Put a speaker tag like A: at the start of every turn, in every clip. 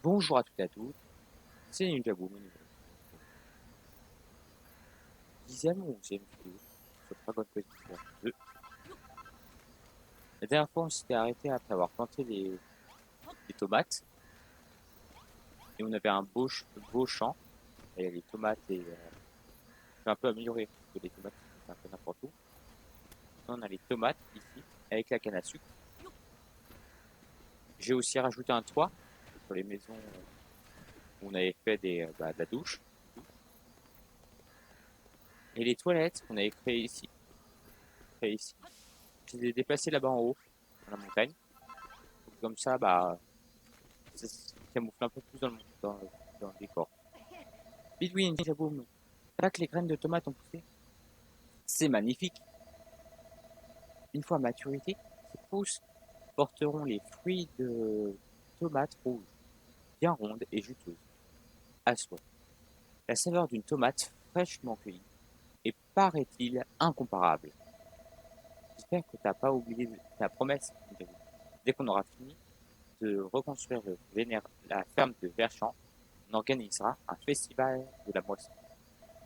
A: Bonjour à toutes et à tous, c'est Ninja Boom, numéro 10e ou 11e vidéo sur Dragon Quest Builder 2. La dernière fois, on s'était arrêté après avoir planté les tomates et on avait un beau champ. Il y a les tomates et j'ai un peu amélioré parce que les tomates c'était un peu n'importe où. Maintenant, on a les tomates ici avec la canne à sucre. J'ai aussi rajouté un toit sur les maisons où on avait fait de la douche et les toilettes qu'on avait créées ici. Je les ai déplacées là-bas en haut, dans la montagne. Comme ça, ça se camoufle un peu plus dans le décor. Bidouin, Jaboum, là que les graines de tomates ont poussé. C'est magnifique. Une fois à maturité, ces pousses porteront les fruits de tomates rouges, bien rondes et juteuses, à souhait. La saveur d'une tomate fraîchement cueillie est, paraît-il, incomparable. J'espère que tu n'as pas oublié ta promesse, Jaboum. Dès qu'on aura fini de reconstruire la ferme de Verchamp, on organisera un festival de la moisson.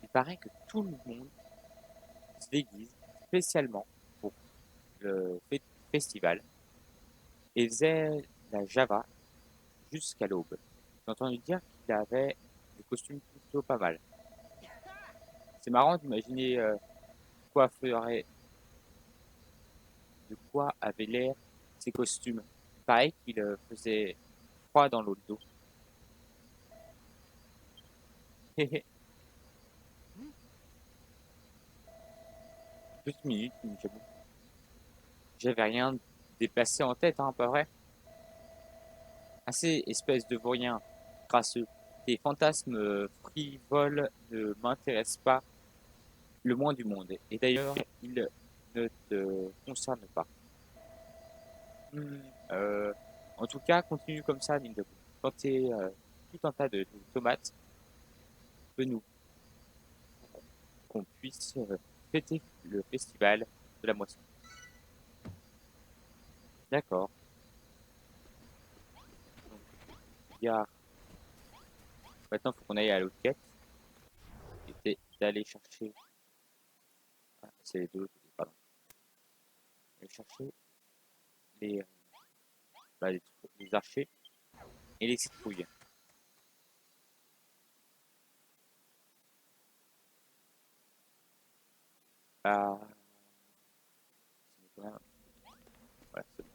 A: Il paraît que tout le monde se déguise spécialement pour le festival et faisait la Java jusqu'à l'aube. J'ai entendu dire qu'il avait des costumes plutôt pas mal. C'est marrant d'imaginer quoi ferait, de quoi avaient l'air ces costumes. Pareil qu'il faisait froid dans l'eau de dos. Petite minute, j'avais rien déplacé en tête, hein, pas vrai? Assez espèce de vaurien crasseux. Tes fantasmes frivoles ne m'intéressent pas le moins du monde. Et d'ailleurs, ils ne te concernent pas. Hmm, euh, En tout cas, continue comme ça, Ninjago. Plantez tout un tas de tomates de nous, qu'on puisse fêter le festival de la moisson. D'accord. Donc, il y a... Maintenant, il faut qu'on aille à l'autre quête. C'était d'aller chercher... Ah, c'est les deux, pardon. Aller chercher les, bah, les archers et les citrouilles. Bah, c'est quand même... Voilà, c'est bon.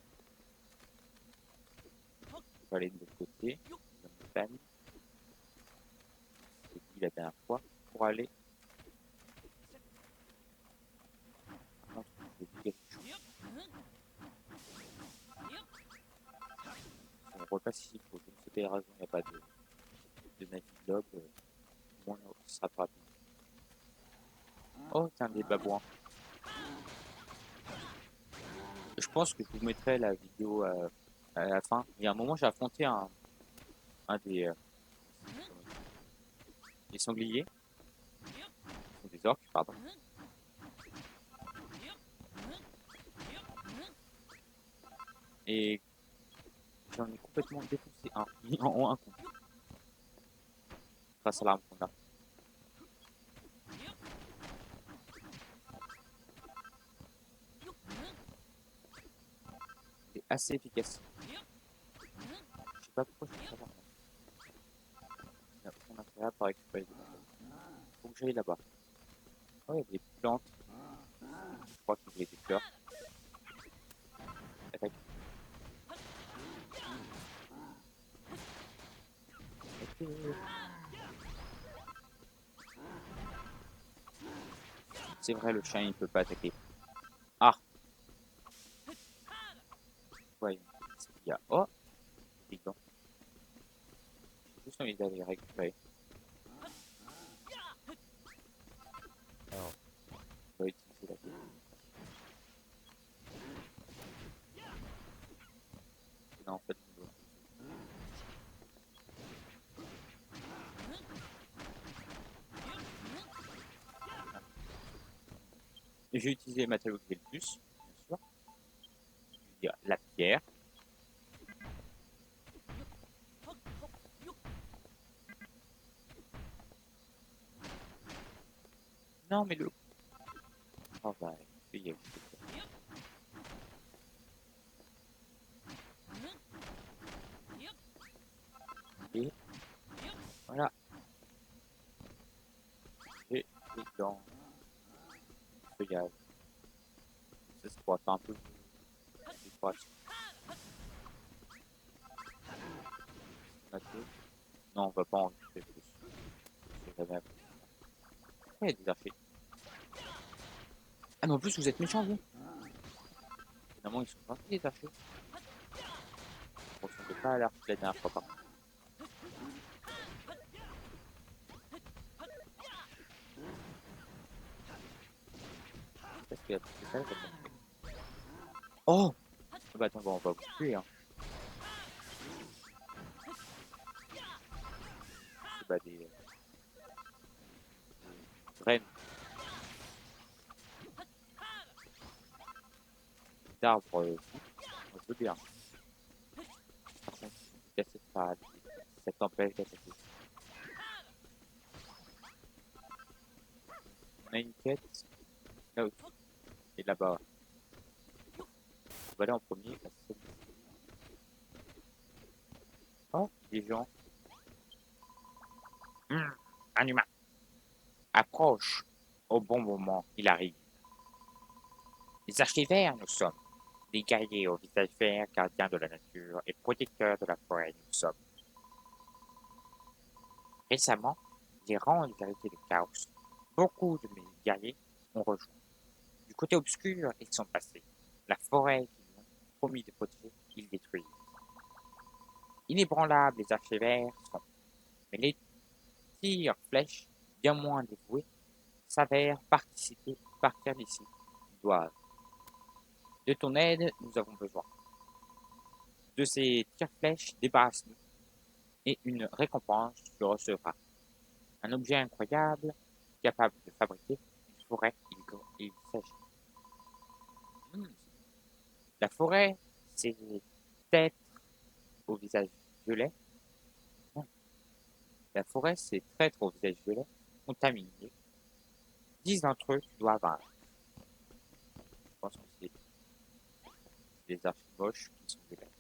A: On va aller de l'autre côté, de la montagne. C'est dit la dernière fois. Pour aller... Non, j'ai dit quelque chose. Si on repasse ici pour je ne sais quelle raison, il n'y a pas de Naviglog, au moins ce sera pas rapide. Oh, tiens, des babouins. Je pense que je vous mettrai la vidéo à la fin. Il y a un moment, j'ai affronté un des sangliers, ou des orques, pardon. Et j'en ai complètement défoncé un, en un coup, grâce à l'arme qu'on a. C'est assez efficace. Je sais pas pourquoi je fais ça par contre. Il y a aucun intérêt à récupérer des matériaux. Faut que j'aille là-bas. Oh, il y a des plantes. Je crois qu'il y a des fleurs. Attaque. C'est vrai, le chien il peut pas attaquer. Ah, voyons. Il y a. Oh, des gants. J'ai juste envie d'aller récupérer. Alors, on va utiliser la technique. Non, en fait, on doit. J'ai utilisé les matériaux que j'ai le plus, bien sûr. Je veux dire la pierre. Non, mais le... Oh, bah, il y a- Et voilà. Et dans le feuillage. Ça, c'est pour faire un peu de décoration. On a tout. Non, on va pas en récupérer plus. C'est jamais appris. Il y a des archers. Ah, mais en plus, vous êtes méchants, vous. Finalement, ils sont gentils, les archers. On ressemble pas à l'archer de la dernière fois, par contre. Qu'est-ce qu'il y a de spécial comme archer? Oh! Ah bah attends, on va vous tuer, hein. Bah, des graines d'arbres, on peut bien. Par contre, casser pas, ça t'empêche d'attaquer. On a une quête là aussi. Et là-bas, on va aller en premier. Oh, des gens. Un humain. Approche. Au bon moment, il arrive. Les archivaires, nous sommes. Des guerriers au visage vert, gardiens de la nature et protecteurs de la forêt, nous sommes. Récemment, les rangs ont hérité le chaos. Beaucoup de mes guerriers ont rejoint. Du côté obscur, ils sont passés. La forêt qu'ils ont promis de protéger, ils détruisent. Inébranlables, les archivaires sont. Mais les tirs flèches, bien moins dévoués, s'avèrent partir d'ici. Ils doivent. De ton aide, nous avons besoin. De ces tire-flèches, débarrasse-nous, et une récompense tu recevras. Un objet incroyable, capable de fabriquer une forêt, il s'agit. Hmm. La forêt, c'est être au visage violet. Hmm. La forêt, c'est traître au visage violet, contaminé. 10 d'entre eux, tu dois vaincre. Je pense que c'est des archimoches qui sont violets.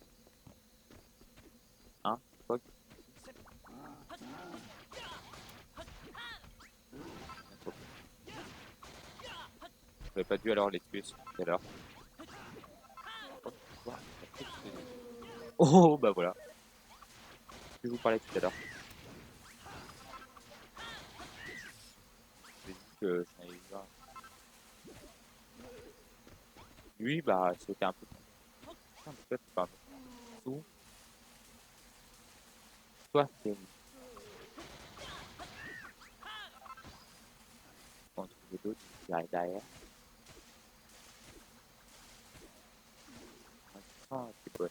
A: Hein? Quoi? J'aurais pas dû alors les tuer tout à l'heure. Oh, bah voilà. Je vous parlais tout à l'heure. J'ai dit que j'en avais vu un. Lui, bah, c'était un peu. Putain, mais toi, tu parles tout. Toi, t'es contre les d'autres qui arrivent derrière. Ah, c'est quoi?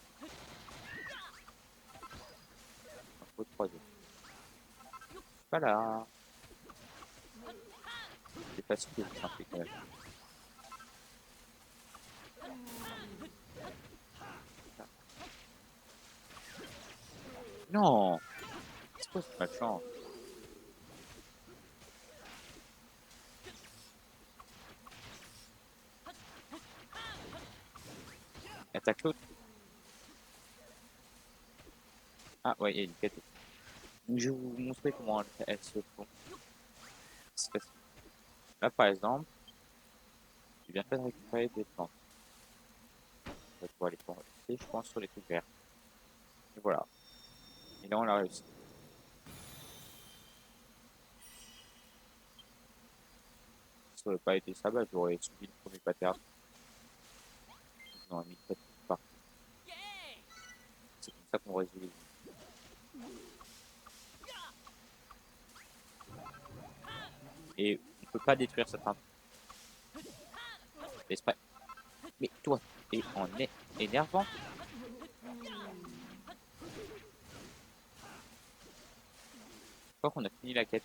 A: Un peu troisième. Voilà. C'est facile de vous marquer quand même. Non! C'est quoi cette malchance? Attaque l'autre. Ah, ouais, il y a une quête. Je vais vous montrer comment elles se font. C'est facile. Là, par exemple, tu viens de récupérer des plantes. On va pouvoir les planter, je pense, sur les trucs verts. Et voilà. Et là, on l'a réussi. Si ça n'aurait pas été ça, bah, j'aurais suivi le premier pattern. J'aurais mis peut-être partout. C'est comme ça qu'on résout les jeux. Et on peut pas détruire certains espaces. Mais toi, t'es en énervant. Je crois qu'on a fini la quête.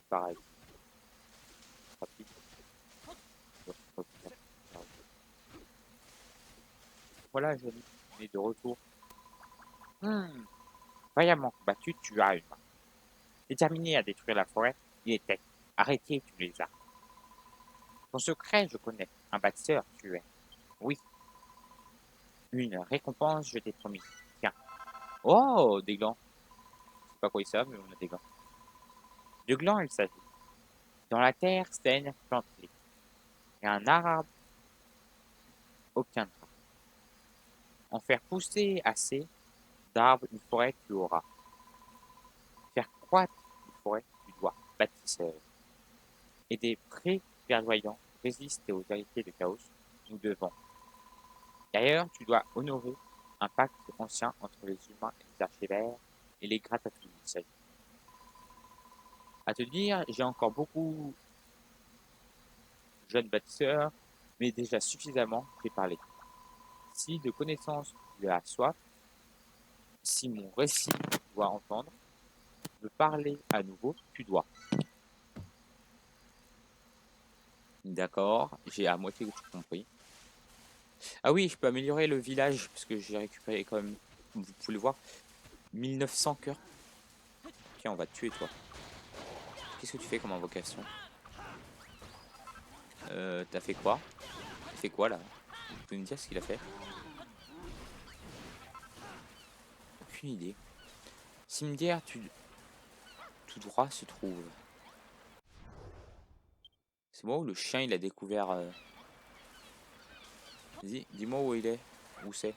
A: Pareil. Rapide. Voilà, Johnny. On est de retour. Hmm. Vaillamment combattu, tu as une main. Déterminé à détruire la forêt, il était. Arrêtez tous les arbres. Ton secret, je connais. Un bâtisseur, tu es. Oui, une récompense, je t'ai promis. Tiens. Oh, des glands. Je sais pas quoi ils savent, mais on a des glands. De glands, il s'agit. Dans la terre saine, plante-les. Et un arbre obtiendra. En faire pousser assez d'arbres, une forêt tu auras. Faire croître une forêt, tu dois. Bâtisseur. Et des prés verdoyants résistent aux héritiers de chaos. Nous devons. D'ailleurs, tu dois honorer un pacte ancien entre les humains et les archivères et les gratatouilles. Il s'agit. À te dire, j'ai encore beaucoup jeunes bâtisseurs, mais déjà suffisamment préparés. Si de connaissances tu as soif, si mon récit doit entendre, me parler à nouveau, tu dois. D'accord, j'ai à moitié tout compris. Ah oui, je peux améliorer le village, parce que j'ai récupéré quand même, vous pouvez le voir, 1900 cœurs. Tiens, on va te tuer toi. Qu'est-ce que tu fais comme invocation? T'as fait quoi? Il fait quoi là? Vous pouvez me dire ce qu'il a fait? Aucune idée. Cimetière, tout droit se trouve. C'est moi ou le chien il a découvert. Vas-y, dis-moi où il est. Où c'est?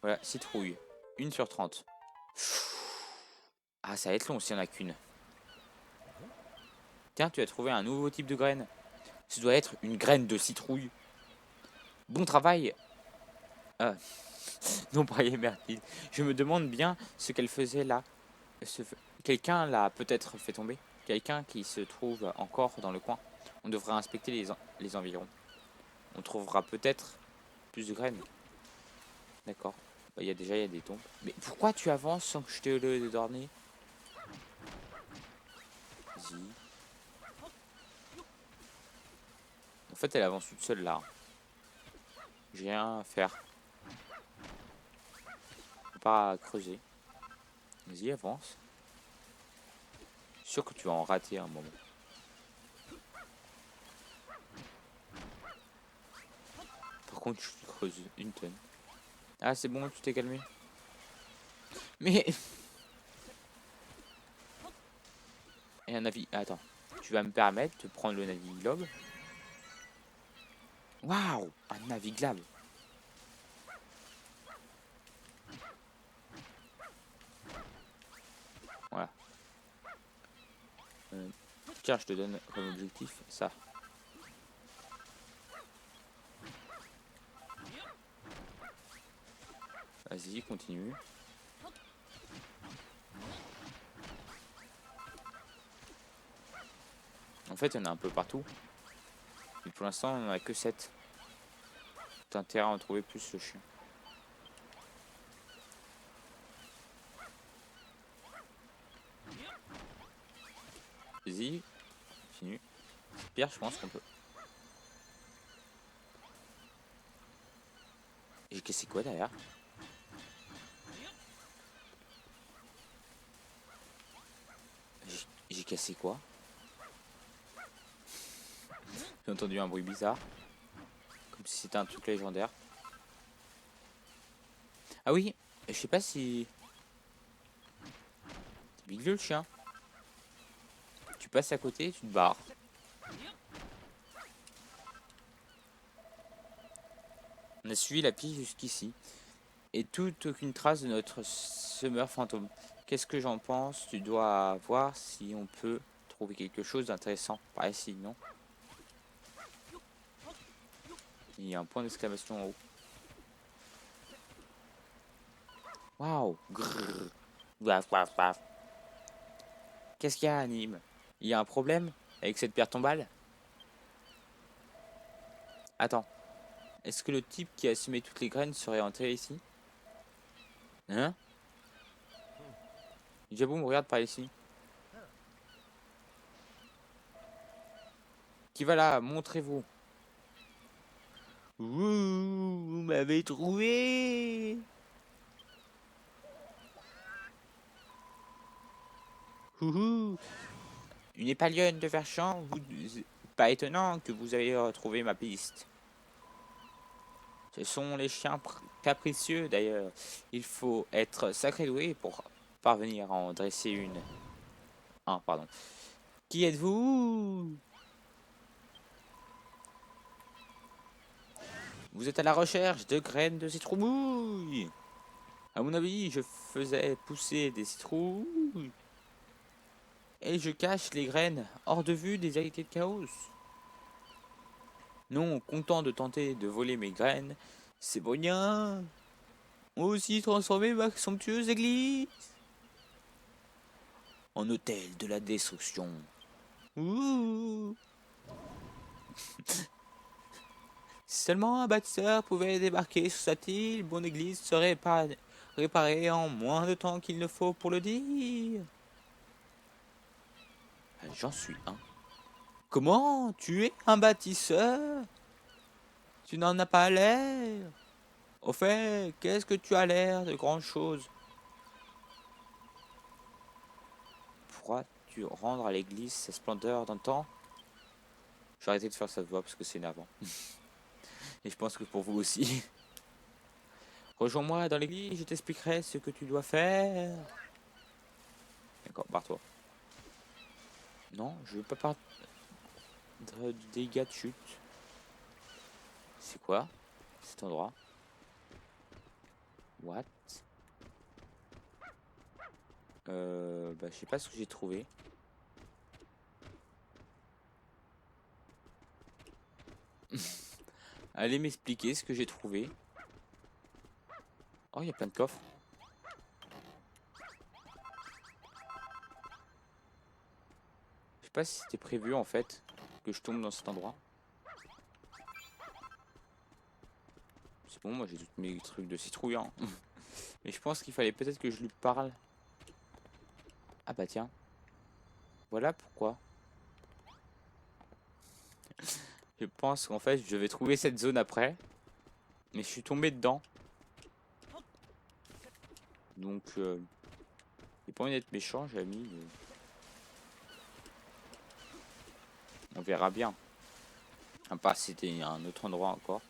A: Voilà, citrouille. 1/30. Ah, ça va être long s'il n'y en a qu'une. Tiens, tu as trouvé un nouveau type de graine. Ce doit être une graine de citrouille. Bon travail. Ah, non, braillé Mertine. Je me demande bien ce qu'elle faisait là. Ce- Quelqu'un l'a peut-être fait tomber. Quelqu'un qui se trouve encore dans le coin. On devrait inspecter les environs. On trouvera peut-être plus de graines. D'accord. Bah, il y a des tombes. Mais pourquoi tu avances sans que je te le donne? Vas-y. En fait, elle avance toute seule là. J'ai rien à faire. Faut pas creuser. Vas-y, avance. Sûr que tu vas en rater un moment. Par contre, je creuse une tonne. Ah, c'est bon, tu t'es calmé. Mais... Et un avis... Attends. Tu vas me permettre de prendre le naviglobe. Waouh, un naviglobe. Voilà. Euh, Tiens, je te donne comme objectif ça. Vas-y, continue. En fait, il y en a un peu partout. Mais pour l'instant, on en a que 7. T'as intérêt à en trouver plus, le chien. Vas-y, continue. Pierre, je pense qu'on peut. J'ai cassé quoi derrière? J'ai cassé quoi? J'ai entendu un bruit bizarre. Comme si c'était un truc légendaire. Ah oui, je sais pas si... C'est Big Vieux le chien. Tu passes à côté, tu te barres. On a suivi la piste jusqu'ici. Et aucune trace de notre semeur fantôme. Qu'est-ce que j'en pense? Tu dois voir si on peut trouver quelque chose d'intéressant par ici, non? Il y a un point d'exclamation en haut. Waouh! Grrr. Waf, waf, waf. Qu'est-ce qu'il y a, Anime? Il y a un problème avec cette pierre tombale? Attends, est-ce que le type qui a semé toutes les graines serait enterré ici? Hein? Jaboum, regarde par ici. Qui va là? Montrez-vous. Ouh, vous m'avez trouvé!
B: Houhou. Une épalienne de Verchamp, pas étonnant que vous ayez retrouvé ma piste. Ce sont les chiens capricieux d'ailleurs. Il faut être sacré doué pour parvenir à en dresser une. Ah, pardon. Qui êtes-vous? Vous êtes à la recherche de graines de citrouille. À mon avis, je faisais pousser des citrouilles et je cache les graines hors de vue des héritiers de Chaos. Non, content de tenter de voler mes graines, ces Bruniens ont aussi transformé ma somptueuse église en hôtel de la destruction. Ouh. Si seulement un bâtisseur pouvait débarquer sur cette île, mon église serait réparée en moins de temps qu'il ne faut pour le dire. J'en suis un. Comment? Tu es un bâtisseur? Tu n'en as pas l'air. Au fait, qu'est-ce que tu as l'air de grand chose? Pourras-tu rendre à l'église sa splendeur d'antan? Je vais arrêter de faire cette voix parce que c'est énervant. Et je pense que pour vous aussi. Rejoins-moi dans l'église, je t'expliquerai ce que tu dois faire. D'accord, barre-toi. Non, je veux pas perdre de dégâts de chute. C'est quoi cet endroit? What? Bah, je sais pas ce que j'ai trouvé. Allez m'expliquer ce que j'ai trouvé. Oh, il y a plein de coffres. Je sais pas si c'était prévu en fait que je tombe dans cet endroit. C'est bon, moi j'ai tous mes trucs de citrouille. Hein. Mais je pense qu'il fallait peut-être que je lui parle. Ah bah tiens. Voilà pourquoi. Je pense qu'en fait je vais trouver cette zone après. Mais je suis tombé dedans. Donc j'ai pas envie d'être méchant, j'ai mis. On verra bien. À part si c'était un autre endroit encore.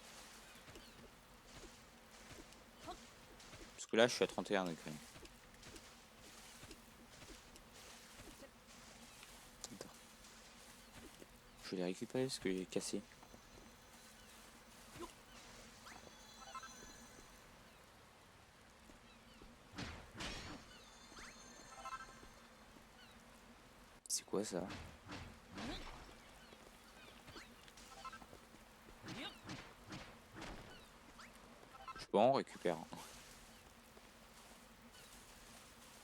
B: Parce que là je suis à 31 degrés. Attends. Je vais les récupérer ce que j'ai cassé. C'est quoi ça? Je peux en récupérer.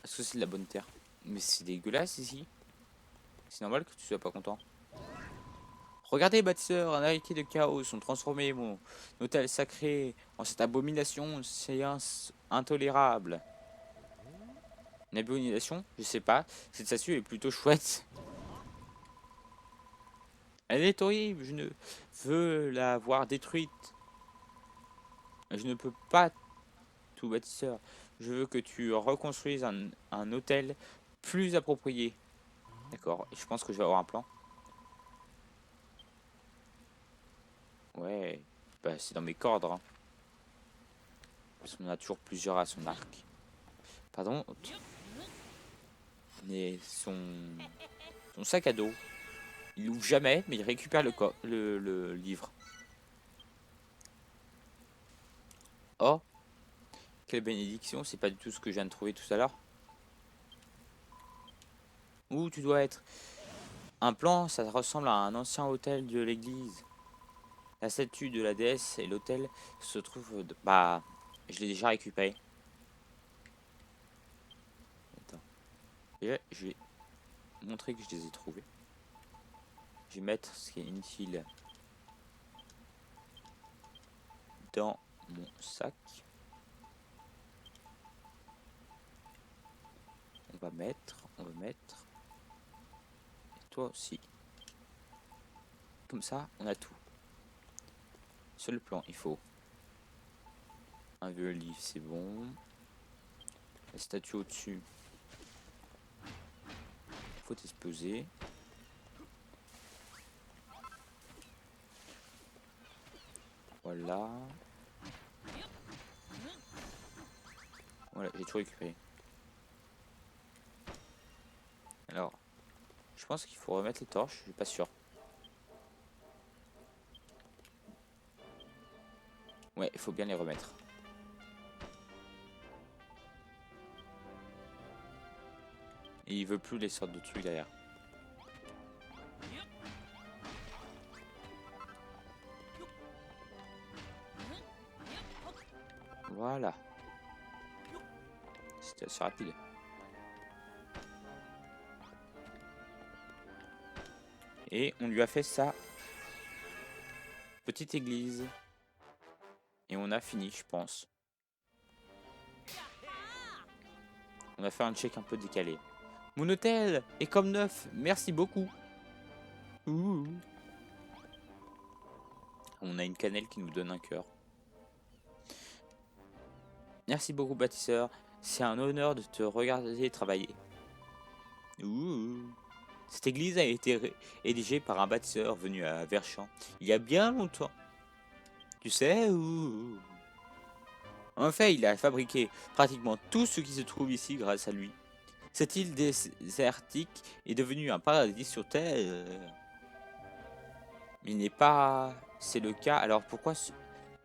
B: Est-ce que c'est de la bonne terre? Mais c'est dégueulasse ici. C'est normal que tu sois pas content. Regardez, bâtisseur, un héritier de chaos ont transformé mon hôtel sacré en cette abomination, séance intolérable. Une abomination? Je sais pas. Cette statue est plutôt chouette. Elle est horrible, je ne veux la voir détruite. Je ne peux pas, tout bâtisseur. Je veux que tu reconstruises un hôtel plus approprié. D'accord, je pense que je vais avoir un plan. Ouais, bah, c'est dans mes cordes. Hein. Parce qu'on a toujours plusieurs à son arc. Pardon. Mais son sac à dos, il ouvre jamais, mais il récupère le livre. Oh, quelle bénédiction, c'est pas du tout ce que je viens de trouver tout à l'heure. Où tu dois être? Un plan, ça ressemble à un ancien hôtel de l'église. La statue de la déesse et l'hôtel se trouvent... Bah, je l'ai déjà récupéré. Attends. Et je vais montrer que je les ai trouvés. Je vais mettre ce qui est inutile dans mon sac. On va mettre. Et toi aussi. Comme ça, on a tout. Sur le plan, il faut un vieux livre, c'est bon. La statue au-dessus. faut exploser. Voilà. Voilà, j'ai tout récupéré. Alors, je pense qu'il faut remettre les torches, je suis pas sûr. Ouais, il faut bien les remettre. Et il veut plus les sortes de trucs derrière. Voilà. C'était assez rapide. Et on lui a fait sa petite église. Et on a fini, je pense. On a fait un check un peu décalé. Mon hôtel est comme neuf, merci beaucoup. Ouh. On a une cannelle qui nous donne un cœur. Merci beaucoup, bâtisseur. C'est un honneur de te regarder travailler. Ouh. Cette église a été érigée par un bâtisseur venu à Verchamp il y a bien longtemps. Tu sais où? En fait, il a fabriqué pratiquement tout ce qui se trouve ici grâce à lui. Cette île désertique est devenue un paradis sur Terre. Il n'est pas... C'est le cas. Alors pourquoi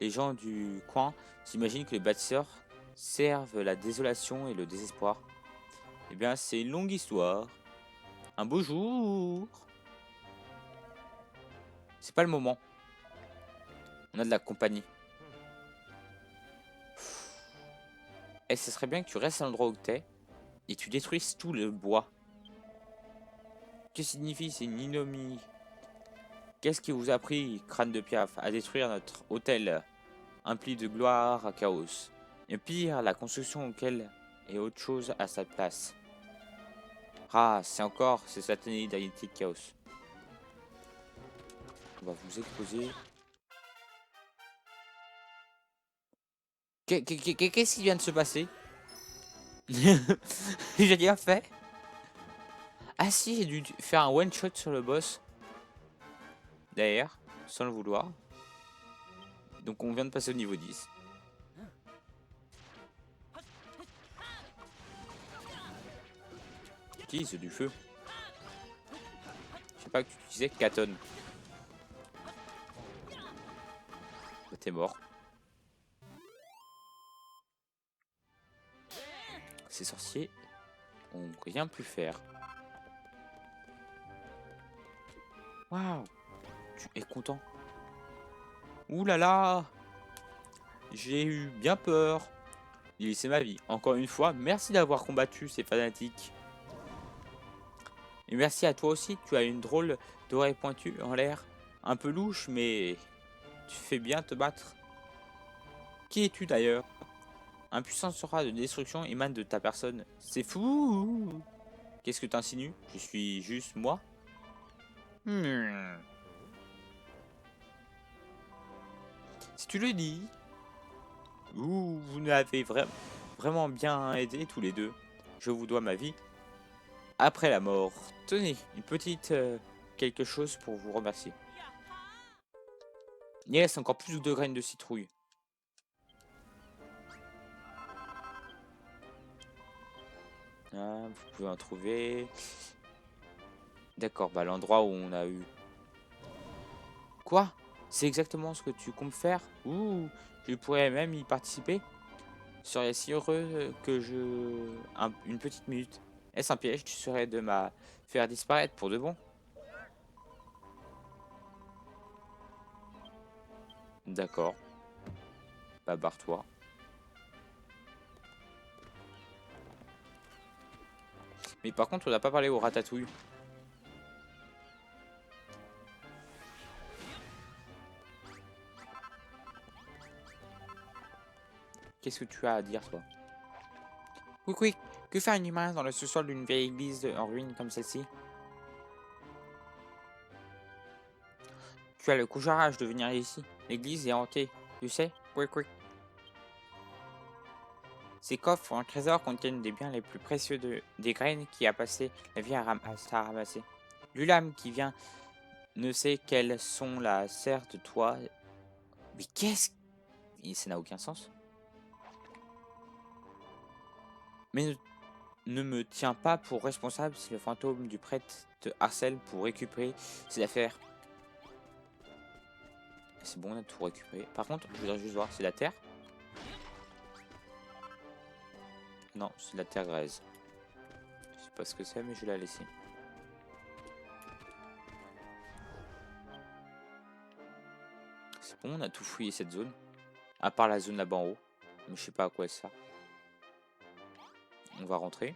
B: les gens du coin s'imaginent que les bâtisseurs servent la désolation et le désespoir? Eh bien, c'est une longue histoire. Un beau jour. C'est pas le moment. On a de la compagnie. Et ce serait bien que tu restes à l'endroit où t'es et tu détruises tout le bois. Que signifie ces ignominies? Qu'est-ce qui vous a pris, crâne de piaf, à détruire notre hôtel, empli de gloire à chaos? Et pire, la construction auquel est autre chose à sa place. Ah, c'est encore ces satanées d'identité de chaos. On va vous exposer. Qu'est-ce qui vient de se passer? J'ai rien fait. Ah si, j'ai dû faire un one shot sur le boss. Derrière, sans le vouloir. Donc on vient de passer au niveau 10. Utilise du feu. Je sais pas que tu utilisais Katon. Bah, t'es mort. Ces sorciers ont rien pu faire. Waouh, tu es content. Ouh là là, j'ai eu bien peur. C'est ma vie. Encore une fois, merci d'avoir combattu ces fanatiques. Et merci à toi aussi, tu as une drôle d'oreille pointue en l'air. Un peu louche, mais tu fais bien te battre. Qui es-tu d'ailleurs? Un puissant sort de destruction émane de ta personne. C'est fou. Qu'est-ce que t'insinues? Je suis juste moi? Hmm. Si tu le dis. Ouh, vous nous avez vraiment bien aidé tous les deux. Je vous dois ma vie. Après la mort. Tenez, une petite quelque chose pour vous remercier. Yes, encore plus de graines de citrouille. Ah, vous pouvez en trouver. D'accord, bah l'endroit où on a eu. Quoi? C'est exactement ce que tu comptes faire? Ouh, je pourrais même y participer. Je serais si heureux que une petite minute. Est-ce un piège? Tu serais de ma faire disparaître pour de bon? D'accord. Bah barre-toi. Mais par contre, on n'a pas parlé au ratatouille. Qu'est-ce que tu as à dire, toi? Oui, oui. Que fait un humain dans le sous-sol d'une vieille église en ruine comme celle-ci? Tu as le courage de venir ici. L'église est hantée. Tu sais? Oui, oui. Ces coffres en trésor contiennent des biens les plus précieux des graines qui a passé la vie à ramasser. L'Ulam qui vient ne sait quelles sont la serre de toi. Mais qu'est-ce ça n'a aucun sens. Mais ne me tiens pas pour responsable si le fantôme du prêtre te harcèle pour récupérer ses affaires. C'est bon, on a tout récupéré. Par contre, je voudrais juste voir, c'est la terre? Non, c'est la terre graise. Je sais pas ce que c'est, mais je vais la laisser. C'est bon, on a tout fouillé cette zone. À part la zone là-bas en haut. Mais je sais pas à quoi elle sert. On va rentrer.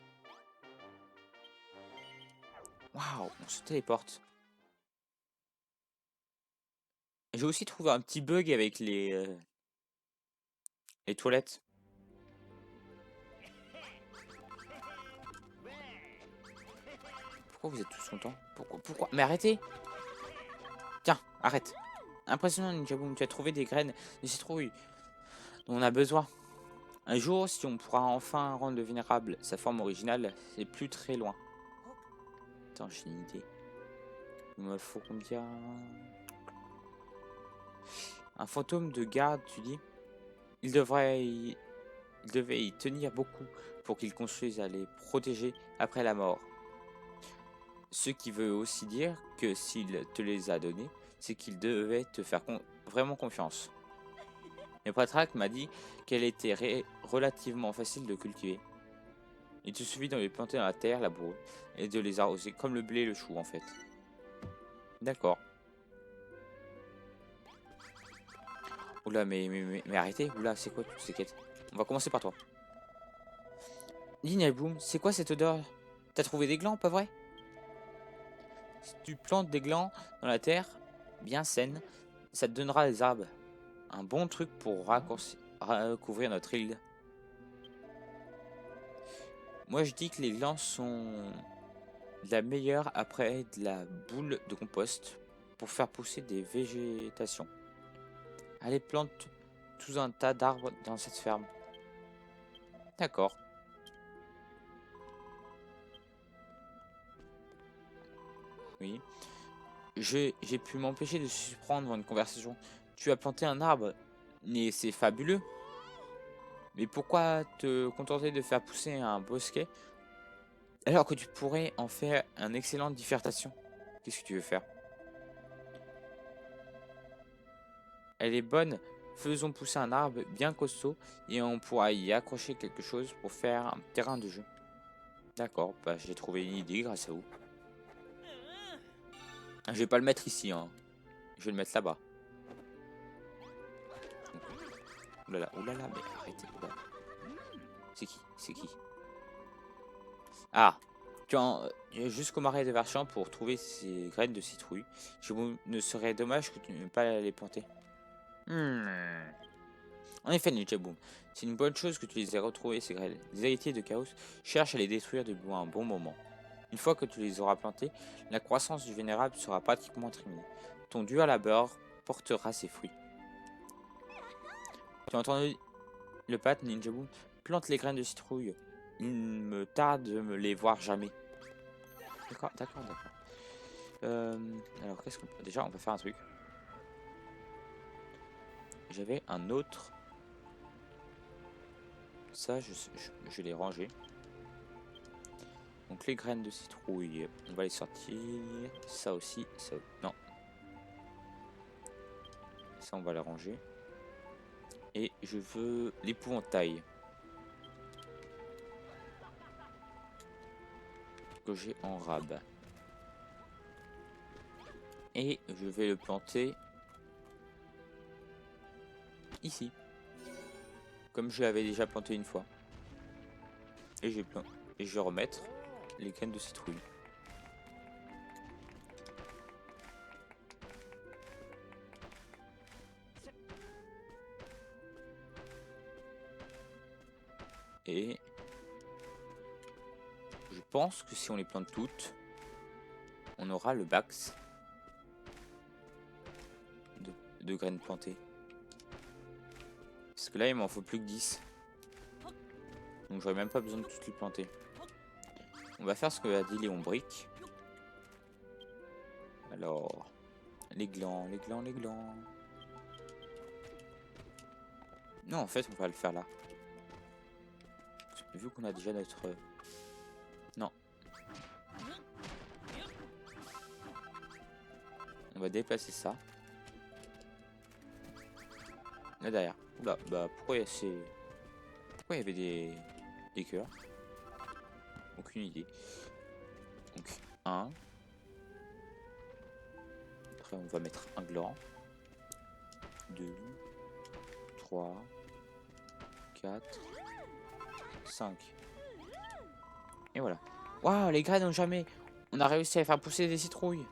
B: Waouh, on se téléporte. J'ai aussi trouvé un petit bug avec les toilettes. Pourquoi vous êtes tous contents? Pourquoi? Mais arrêtez! Tiens, arrête. Impressionnant, Ninja Boom, tu as trouvé des graines de citrouille dont on a besoin. Un jour, si on pourra enfin rendre vulnérable sa forme originale, c'est plus très loin. Attends, j'ai une idée. Il me faut combien? Un fantôme de garde, tu dis? Il devait y tenir beaucoup pour qu'il construise à les protéger après la mort. Ce qui veut aussi dire que s'il te les a donnés, c'est qu'il devait te faire vraiment confiance. Mais Patrak m'a dit qu'elle était relativement facile de cultiver. Il te suffit de les planter dans la terre, la bourre, et de les arroser comme le blé et le chou en fait. D'accord. Oula, mais arrêtez, oula, c'est quoi toutes ces quêtes? On va commencer par toi. Boom, c'est quoi cette odeur? T'as trouvé des glands, pas vrai? Si tu plantes des glands dans la terre, bien saine, ça te donnera des arbres. Un bon truc pour recouvrir notre île. Moi, je dis que les glands sont la meilleure après de la boule de compost pour faire pousser des végétations. Allez, plante tout un tas d'arbres dans cette ferme. D'accord. Oui. J'ai pu m'empêcher de surprendre dans une conversation. Tu as planté un arbre, mais c'est fabuleux. Mais pourquoi te contenter de faire pousser un bosquet alors que tu pourrais en faire une excellente dissertation? Qu'est-ce que tu veux faire? Elle est bonne. Faisons pousser un arbre bien costaud et on pourra y accrocher quelque chose pour faire un terrain de jeu. D'accord, bah j'ai trouvé une idée grâce à vous. Je vais pas le mettre ici, hein. Je vais le mettre là-bas. Oulala, oulala, mais arrêtez. Oulala. C'est qui? C'est qui? Ah, tu as jusqu'au marais de Verchamp pour trouver ces graines de citrouille. Ne serait dommage que tu ne pas les planter. En effet, Ninja Boom, c'est une bonne chose que tu les aies retrouvées, ces graines. Les héritiers de Chaos cherchent à les détruire depuis un bon moment. Une fois que tu les auras plantées, la croissance du Vénérable sera pratiquement terminée. Ton dur labeur portera ses fruits. Tu as entendu le pat, Ninja Boom? Plante les graines de citrouille. Il me tarde de me les voir jamais. D'accord, d'accord, d'accord. Alors, qu'est-ce qu'on peut... Déjà, on va faire un truc. J'avais un autre. Ça, je l'ai rangé. Donc, les graines de citrouille, on va les sortir. Ça aussi, ça... Non. Ça, on va les ranger. Et je veux l'épouvantail. Que j'ai en rab. Et je vais le planter ici. Comme je l'avais déjà planté une fois. Et je vais remettre les graines de citrouille. Et je pense que si on les plante toutes, on aura le max de graines plantées. Parce que là, il m'en faut plus que 10. Donc j'aurais même pas besoin de toutes les planter. On va faire ce que a dit Léon Brick. Alors, les glands, les glands, les glands. Non, en fait, on va le faire là. Vu qu'on a déjà notre... Non. On va déplacer ça. Là derrière. Oula, bah pourquoi il y avait des cœurs? Aucune idée. Donc, 1. Après, on va mettre un gland. 2. 3. 4. 5. Et voilà. Waouh, les graines ont jamais... On a réussi à faire pousser des citrouilles.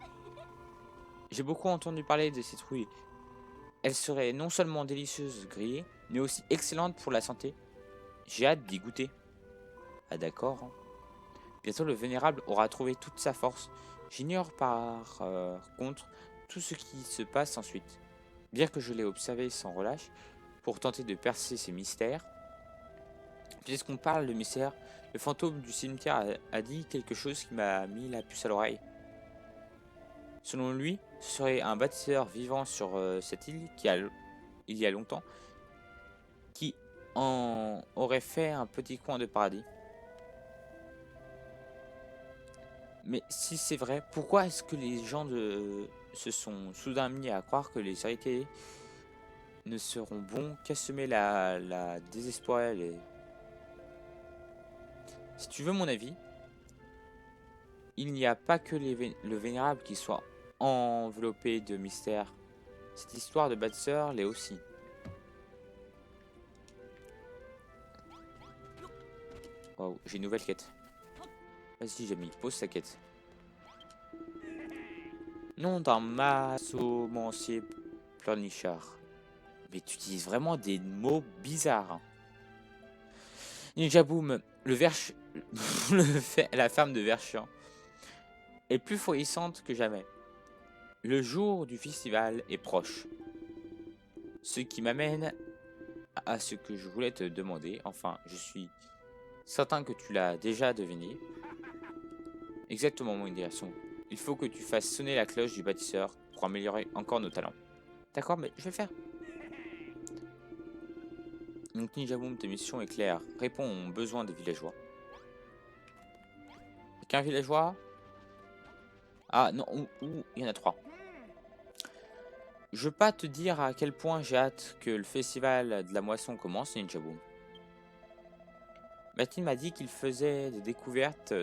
B: J'ai beaucoup entendu parler des citrouilles. Elles seraient non seulement délicieuses grillées, mais aussi excellentes pour la santé. J'ai hâte d'y goûter. Ah d'accord. Bientôt le vénérable aura trouvé toute sa force. J'ignore par contre tout ce qui se passe ensuite. Bien que je l'ai observé sans relâche, pour tenter de percer ces mystères. Puisqu'on parle de mystère, le fantôme du cimetière a dit quelque chose qui m'a mis la puce à l'oreille. Selon lui, ce serait un bâtisseur vivant sur cette île il y a longtemps, qui en aurait fait un petit coin de paradis. Mais si c'est vrai, pourquoi est-ce que les gens se sont soudain mis à croire que les héritiers ne seront bons qu'à semer la désespoir Si tu veux mon avis, il n'y a pas que le vénérable qui soit enveloppé de mystère. Cette histoire de bâtisseur l'est aussi. Waouh, j'ai une nouvelle quête. Vas-y, j'ai mis pose sa quête. Nom d'un massomancier pleurnichard. Mais tu utilises vraiment des mots bizarres. Ninja Boom, la ferme de Verchian est plus florissante que jamais. Le jour du festival est proche. Ce qui m'amène à ce que je voulais te demander. Enfin, je suis certain que tu l'as déjà deviné. Exactement, mon direction. Il faut que tu fasses sonner la cloche du bâtisseur pour améliorer encore nos talents. D'accord, mais je vais le faire. Donc Ninja Boom, ta mission est claire. Réponds aux besoins des villageois. Qu'un villageois? Ah non, il y en a 3. Je veux pas te dire à quel point j'ai hâte que le festival de la moisson commence, Ninja Boom. Mathilde m'a dit qu'il faisait des découvertes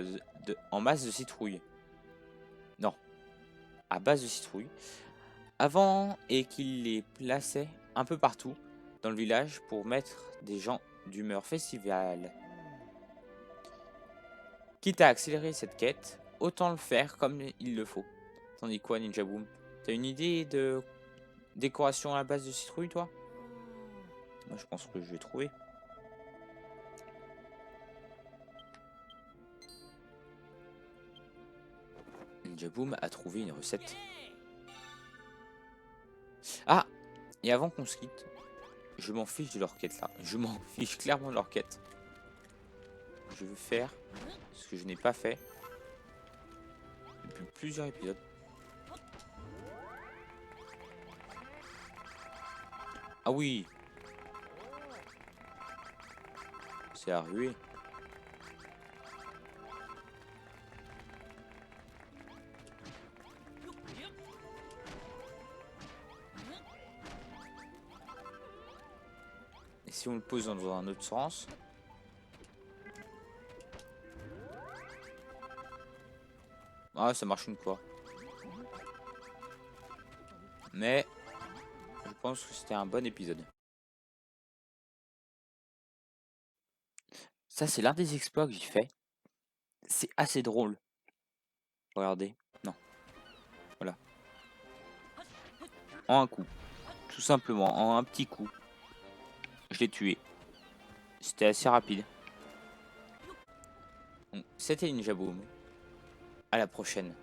B: en masse de citrouilles. Non, à base de citrouilles. Avant, et qu'il les plaçait un peu partout dans le village pour mettre des gens d'humeur festivale. Quitte à accélérer cette quête, autant le faire comme il le faut. Tandis quoi, Ninja Boom? T'as une idée de décoration à la base de citrouilles, toi? Moi, je pense que je vais trouver. Ninja Boom a trouvé une recette. Ah! Et avant qu'on se quitte, je m'en fiche de leur quête là. Je m'en fiche clairement de leur quête. Je veux faire ce que je n'ai pas fait depuis plusieurs épisodes. Ah oui! C'est à ruer. Et si on le pose dans un autre sens? Ah, ça marche une fois. Mais je pense que c'était un bon épisode. Ça, c'est l'un des exploits que j'ai fait. C'est assez drôle. Regardez. Non. Voilà. En un coup. Tout simplement, en un petit coup. Je l'ai tué. C'était assez rapide. C'était Ninja Boom. À la prochaine.